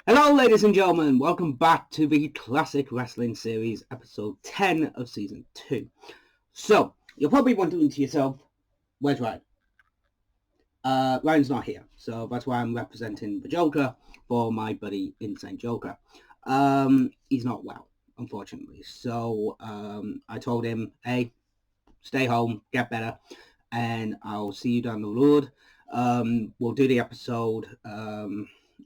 Hello ladies and gentlemen, welcome back to the Classic Wrestling Series, episode 10 of season 2. So, you're probably wondering to yourself, where's Ryan? Ryan's not here, so that's why I'm representing the Joker for my buddy Insane Joker. He's not well, unfortunately, so I told him, hey, stay home, get better, and I'll see you down the road. We'll do the episode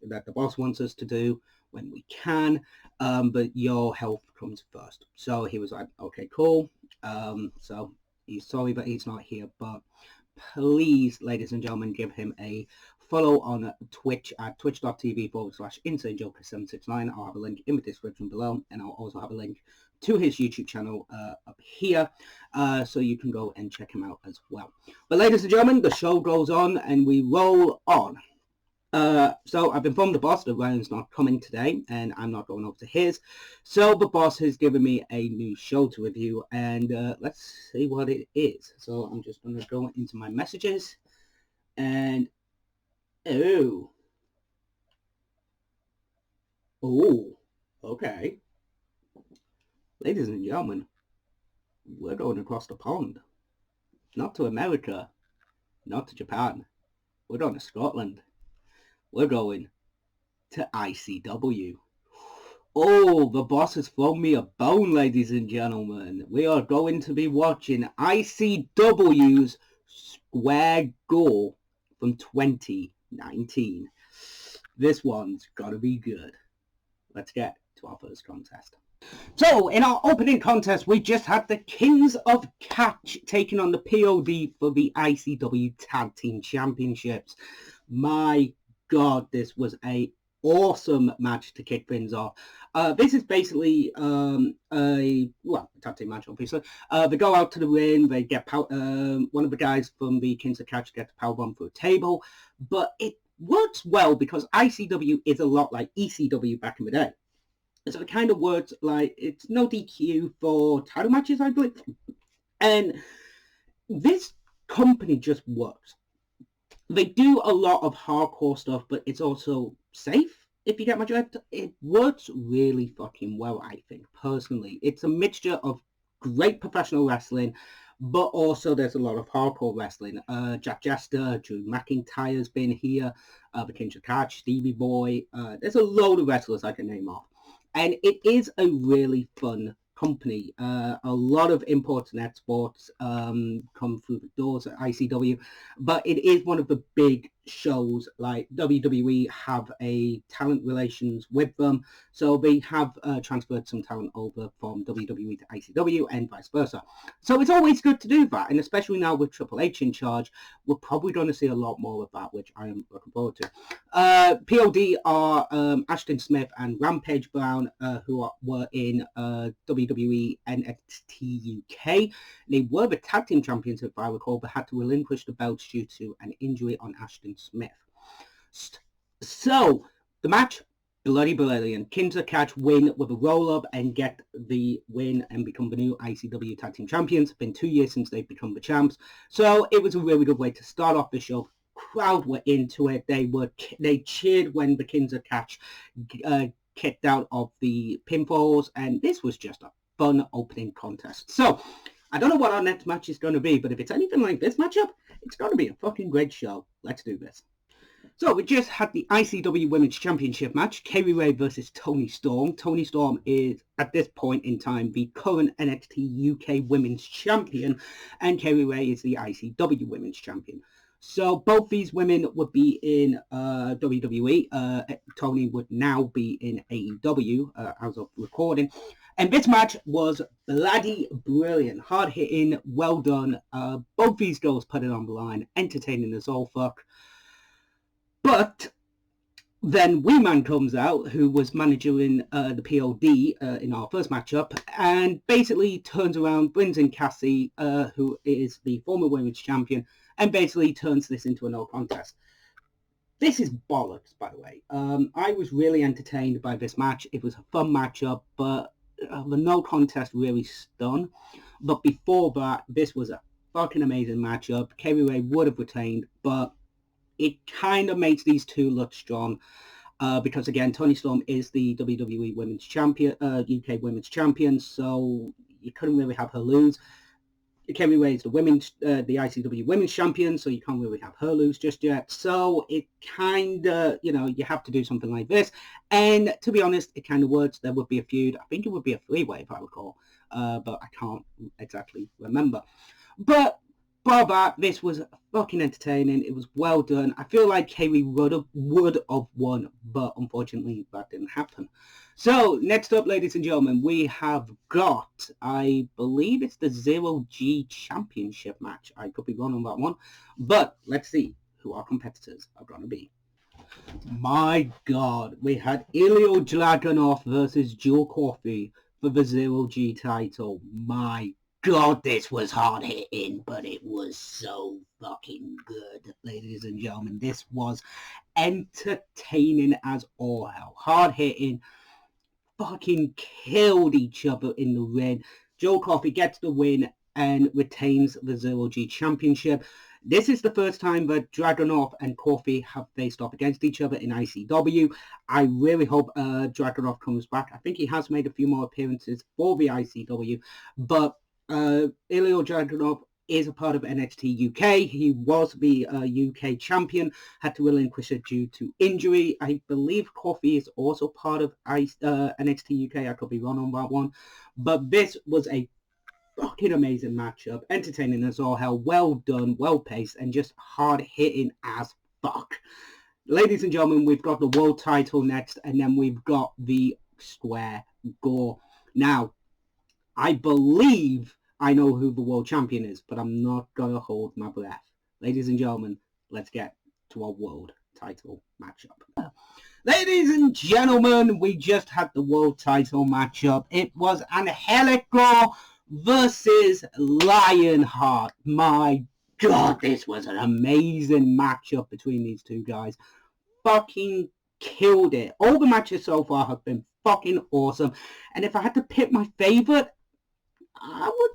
that the boss wants us to do when we can, but your health comes first. So he was like, okay, cool. So he's sorry that he's not here, but please, ladies and gentlemen, give him a follow on Twitch at twitch.tv/InsaneJoker769. I'll have a link in the description below, and I'll also have a link to his YouTube channel up here, so you can go and check him out as well. But ladies and gentlemen, the show goes on and we roll on. So I've informed the boss that Ryan's not coming today and I'm not going over to his. So the boss has given me a new show to review, and let's see what it is. So I'm just going to go into my messages and oh, okay. Ladies and gentlemen, we're going across the pond. Not to America, not to Japan. We're going to Scotland. We're going to ICW. Oh, the boss has thrown me a bone, ladies and gentlemen. We are going to be watching ICW's Square Go from 2019. This one's got to be good. Let's get to our first contest. So, in our opening contest, we just had the Kings of Catch taking on the P.O.D. for the ICW Tag Team Championships. My God, this was a awesome match to kick things off. This is basically a tag team match, obviously. They go out to the ring, they get one of the guys from the Kings of Catch gets powerbomb through a table, but it works well because ICW is a lot like ECW back in the day. So it kind of works like it's no DQ for title matches, I believe. And this company just works. They do a lot of hardcore stuff, but it's also safe, if you get my drift. It works really fucking well, I think, personally. It's a mixture of great professional wrestling, but also there's a lot of hardcore wrestling. Jack Jester, Drew McIntyre's been here, the Kings of Catch, Stevie Boy. There's a load of wrestlers I can name off. And it is a really fun company. A lot of imports and exports come through the doors at ICW, but it is one of the big shows. Like WWE have a talent relations with them, so they have transferred some talent over from WWE to ICW and vice versa. So it's always good to do that, and especially now with Triple H in charge, we're probably going to see a lot more of that, which I am looking forward to. P.O.D. are Ashton Smith and Rampage Brown, who were in WWE NXT UK. They were the tag team champions, if I recall, but had to relinquish the belts due to an injury on Ashton Smith. So the match, bloody brilliant. Kings of Catch win with a roll-up and get the win and become the new ICW tag team champions. It's been 2 years since they've become the champs, so it was a really good way to start off the show. Crowd were into it. They cheered when the Kings of Catch kicked out of the pinfalls, and this was just a fun opening contest. So I don't know what our next match is going to be, but if it's anything like this matchup, it's going to be a fucking great show. Let's do this. So we just had the ICW Women's Championship match, Kaylee Ray versus Toni Storm. Toni Storm is, at this point in time, the current NXT UK Women's Champion, and Kaylee Ray is the ICW Women's Champion. So both these women would be in WWE. Toni would now be in AEW as of recording. And this match was bloody brilliant. Hard-hitting, well done. Both these girls put it on the line, entertaining as all fuck. But then Wee Man comes out, who was managing the P.O.D. In our first matchup, and basically turns around, brings in Cassie, who is the former women's champion, and basically turns this into a no contest. This is bollocks, by the way. I was really entertained by this match. It was a fun matchup, but the no contest really stung. But before that, this was a fucking amazing matchup. Kaylee Ray would have retained, but it kind of makes these two look strong. because again, Toni Storm is the WWE Women's Champion, UK Women's Champion, so you couldn't really have her lose. Kerry Ray is the ICW Women's Champion, so you can't really have her lose just yet. So it kind of, you have to do something like this. And to be honest, it kind of works. There would be a feud. I think it would be a three-way, if I recall, but I can't exactly remember. But bar that, this was fucking entertaining. It was well done. I feel like Kerry would have won, but unfortunately that didn't happen. So, next up, ladies and gentlemen, we have got, I believe it's the Zero G Championship match. I could be wrong on that one. But let's see who our competitors are going to be. My God, we had Ilya Dragunov versus Joe Coffey for the Zero G title. My God, this was hard hitting, but it was so fucking good, ladies and gentlemen. This was entertaining as all hell. Hard hitting. Fucking killed each other in the ring. Joe Coffey gets the win and retains the Zero G Championship. This is the first time that Dragunov and Coffey have faced off against each other in ICW. I really hope Dragunov comes back. I think he has made a few more appearances for the ICW, but Ilya Dragunov is a part of NXT UK. He was the UK champion, had to relinquish it due to injury. I believe Coffey is also part of NXT UK. I could be wrong on that one. But this was a fucking amazing matchup. Entertaining as all hell. Well done, well paced, and just hard hitting as fuck. Ladies and gentlemen, we've got the world title next, and then we've got the Square Gore. Now, I believe I know who the world champion is, but I'm not going to hold my breath. Ladies and gentlemen, let's get to our world title matchup. Ladies and gentlemen, we just had the world title matchup. It was Angelico versus Lionheart. My God, this was an amazing matchup between these two guys. Fucking killed it. All the matches so far have been fucking awesome. And if I had to pick my favorite, I would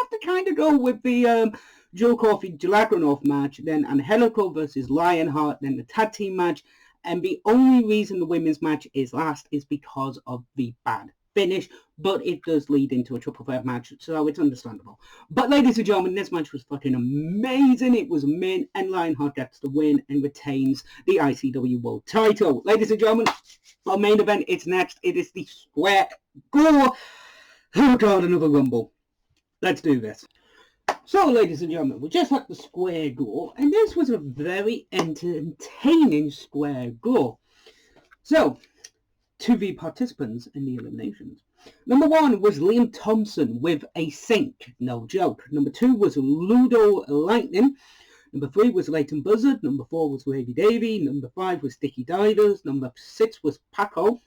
have to kind of go with the Joe Coffey Dragunov match, then Angelico versus Lionheart, then the tag team match. And the only reason the women's match is last is because of the bad finish, but it does lead into a triple threat match, so it's understandable. But ladies and gentlemen, this match was fucking amazing. It was mint, and Lionheart gets the win and retains the ICW World title. Ladies and gentlemen, our main event is next. It is the Square Gore. Oh God, another rumble. Let's do this. So, ladies and gentlemen, we just had the Square Gore, and this was a very entertaining Square Gore. So, to the participants in the eliminations. Number 1 was Liam Thompson with a sink, no joke. Number 2 was Ludo Lightning. Number 3 was Leighton Buzzard. Number 4 was Wavy Davy. Number 5 was Sticky Divers. Number 6 was Paco,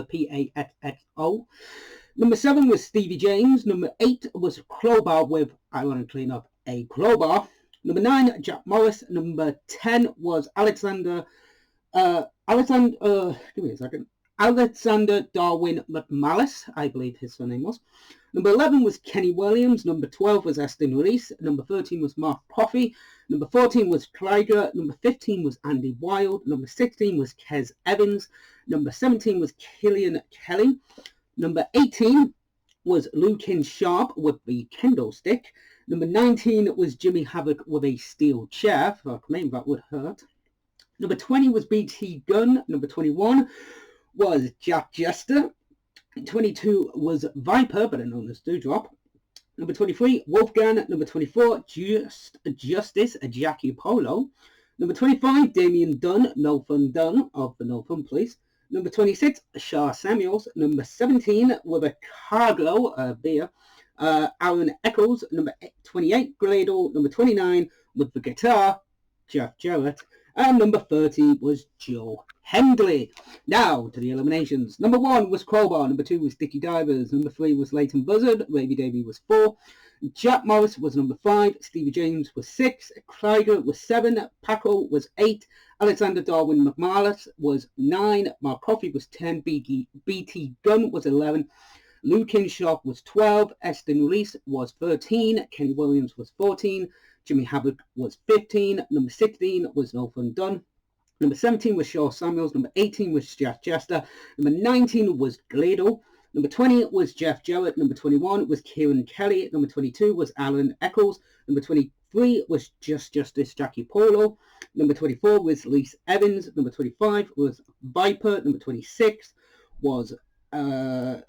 P-A-X-X-O. Number 7 was Stevie James. Number 8 was Crowbar with, ironically enough, a crowbar. Number 9, Jack Morris. Number 10 was Alexander Darwin McMalice, I believe his surname was. Number 11 was Kenny Williams. Number 12 was Ashton Reese. Number 13 was Mark Coffey. Number 14 was Krieger. Number 15 was Andy Wilde. Number 16 was Kez Evans. Number 17 was Killian Kelly. Number 18 was Lukin Sharp with the kendo stick. Number 19 was Jimmy Havoc with a steel chair. Fuck me, that would hurt. Number 20 was BT Gunn. Number 21 was Jack Jester. 22 was Viper, better known as Dewdrop. Number 23, Wolfgang. Number 24, Justice Jackie Polo. Number 25, Damien Dunn, No Fun Dunn of the No Fun Police. Number 26, Shah Samuels. Number 17, with a cargo beer, Aaron Eccles. Number 28, Gradle. Number 29, with the guitar, Jeff Jarrett. And number 30 was Joe Hendley. Now to the eliminations. Number 1 was Crowbar. Number 2 was Sticky Divers. Number 3 was Leighton Buzzard. Wavy Davy was 4. Jack Morris was number 5. Stevie James was 6. Krieger was 7. Paco was 8. Alexander Darwin McMarlis was 9. Mark Coffey was 10. BT Gunn was 11. Lukin Sharp was 12. Ashton Reese was 13. Kenny Williams was 14. Jimmy Havoc was 15. Number 16 was No Fun Dunn. Number 17 was Shaw Samuels. Number 18 was Jeff Jester. Number 19 was Glado. Number 20 was Jeff Jarrett. Number 21 was Kieran Kelly. Number 22 was Alan Eccles. Number 23 was Just Justice Jackie Polo. Number 24 was Lise Evans. Number 25 was Viper. Number 26 was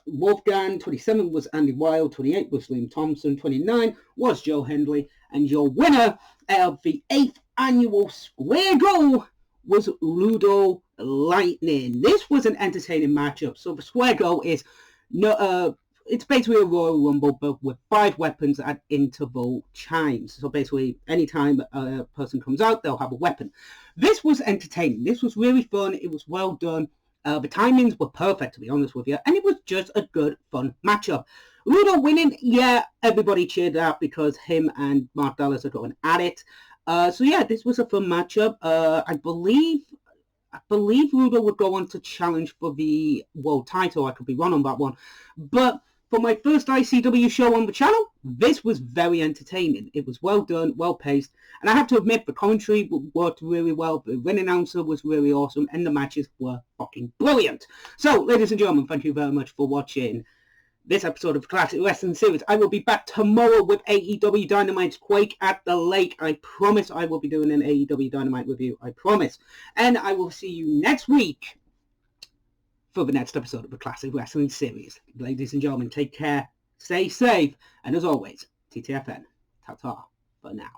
Wolfgang. 27 was Andy Wilde. 28 was Liam Thompson. 29 was Joe Hendley. And your winner of the 8th annual Square Go was Ludo Lightning. This was an entertaining matchup. So the Square Go is it's basically a Royal Rumble, but with 5 weapons at interval chimes. So basically, anytime a person comes out, they'll have a weapon. This was entertaining. This was really fun. It was well done. The timings were perfect, to be honest with you, and it was just a good, fun matchup. Ludo winning, yeah, everybody cheered that because him and Mark Dallas are going at it. So yeah, this was a fun matchup. I believe Ludo would go on to challenge for the world title. I could be wrong on that one, but for my first ICW show on the channel, this was very entertaining. It was well done, well paced, and I have to admit the commentary worked really well. The ring announcer was really awesome, and the matches were fucking brilliant. So, ladies and gentlemen, thank you very much for watching this episode of Classic Wrestling Series. I will be back tomorrow with AEW Dynamite's Quake at the Lake. I promise I will be doing an AEW Dynamite review. I promise. And I will see you next week for the next episode of the Classic Wrestling Series. Ladies and gentlemen, take care, stay safe, and as always, TTFN. Ta-ta for now.